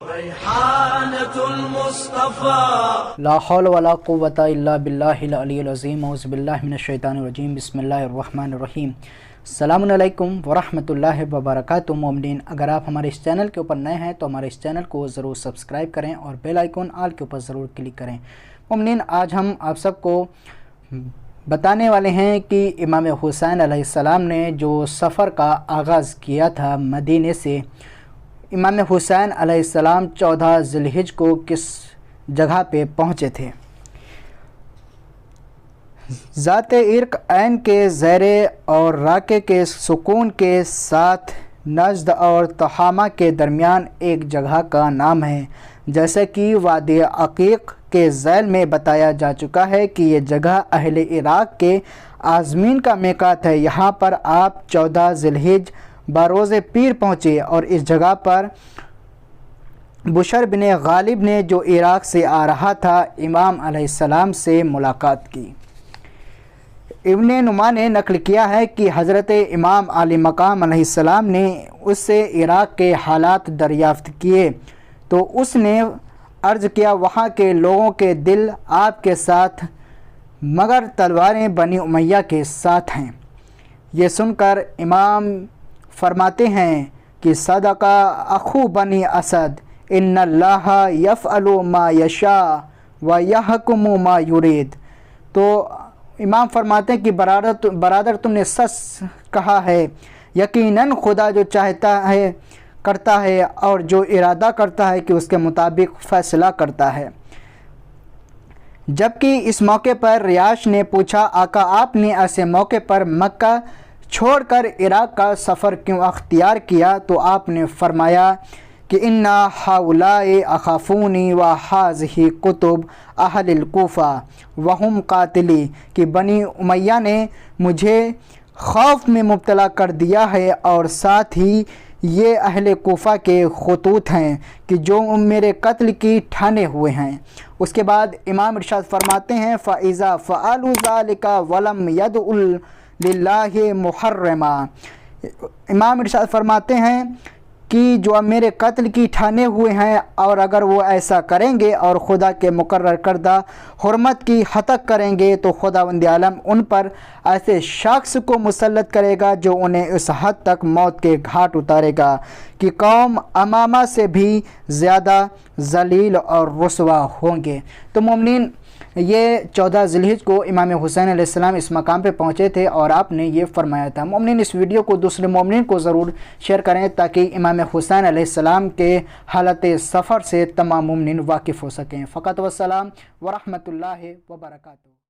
ریحانۃ المصطفیٰ لا حول ولا قوۃ الا باللہ العلی العظیم اعوذ باللہ من الشیطان الرجیم بسم اللہ الرحمن الرحیم السلام علیکم ورحمۃ اللہ وبرکاتہ۔ مومنین، اگر آپ ہمارے اس چینل کے اوپر نئے ہیں تو ہمارے اس چینل کو ضرور سبسکرائب کریں اور بیل آئیکن آل کے اوپر ضرور کلک کریں۔ مومنین، آج ہم آپ سب کو بتانے والے ہیں کہ امام حسین علیہ السلام نے جو سفر کا آغاز کیا تھا مدینے سے، امام حسین علیہ السلام 14 ذی الحجہ کو کس جگہ پہ پہنچے تھے۔ ذات عرق عین کے زیر اور راکے کے سکون کے ساتھ نجد اور تہامہ کے درمیان ایک جگہ کا نام ہے، جیسے کہ وادی عقیق کے ذیل میں بتایا جا چکا ہے کہ یہ جگہ اہل عراق کے عازمین کا میقات ہے۔ یہاں پر آپ 14 ذی الحجہ بروز پیر پہنچے اور اس جگہ پر بشر بن غالب نے جو عراق سے آ رہا تھا امام علیہ السلام سے ملاقات کی۔ ابن نما نے نقل کیا ہے کہ حضرت امام علی مقام علیہ السلام نے اس سے عراق کے حالات دریافت کیے تو اس نے عرض کیا، وہاں کے لوگوں کے دل آپ کے ساتھ مگر تلواریں بنی امیہ کے ساتھ ہیں۔ یہ سن کر امام فرماتے ہیں کہ صدقہ اخو بنی اسد ان اللہ یفعل ما یشاء و یحکم ما یرید۔ تو امام فرماتے ہیں کہ برادر تم نے سچ کہا ہے، یقیناً خدا جو چاہتا ہے کرتا ہے اور جو ارادہ کرتا ہے کہ اس کے مطابق فیصلہ کرتا ہے۔ جبکہ اس موقع پر ریاش نے پوچھا، آقا آپ نے ایسے موقع پر مکہ چھوڑ کر عراق کا سفر کیوں اختیار کیا؟ تو آپ نے فرمایا کہ انا ہؤلاء اخافونی و ھذہ کتب اہل الکوفہ وہم قاتلی، کہ بنی امیہ نے مجھے خوف میں مبتلا کر دیا ہے اور ساتھ ہی یہ اہل کوفہ کے خطوط ہیں کہ جو میرے قتل کی ٹھانے ہوئے ہیں۔ اس کے بعد امام ارشاد فرماتے ہیں فَإِذَا فَعَلُوا ذَلِكَ وَلَمْ يَدْعُوا للہ محرما۔ امام ارشاد فرماتے ہیں کہ جو میرے قتل کی ٹھانے ہوئے ہیں اور اگر وہ ایسا کریں گے اور خدا کے مقرر کردہ حرمت کی ہتک کریں گے تو خداوند عالم ان پر ایسے شخص کو مسلط کرے گا جو انہیں اس حد تک موت کے گھاٹ اتارے گا کہ قوم امامہ سے بھی زیادہ ذلیل اور رسوا ہوں گے۔ تو مومنین، یہ 14 ذی الحجہ کو امام حسین علیہ السلام اس مقام پہ پہنچے تھے اور آپ نے یہ فرمایا تھا۔ مومنین، اس ویڈیو کو دوسرے مومنین کو ضرور شیئر کریں تاکہ امام حسین علیہ السلام کے حالت سفر سے تمام مومنین واقف ہو سکیں۔ فقط والسلام ورحمۃ اللہ وبرکاتہ۔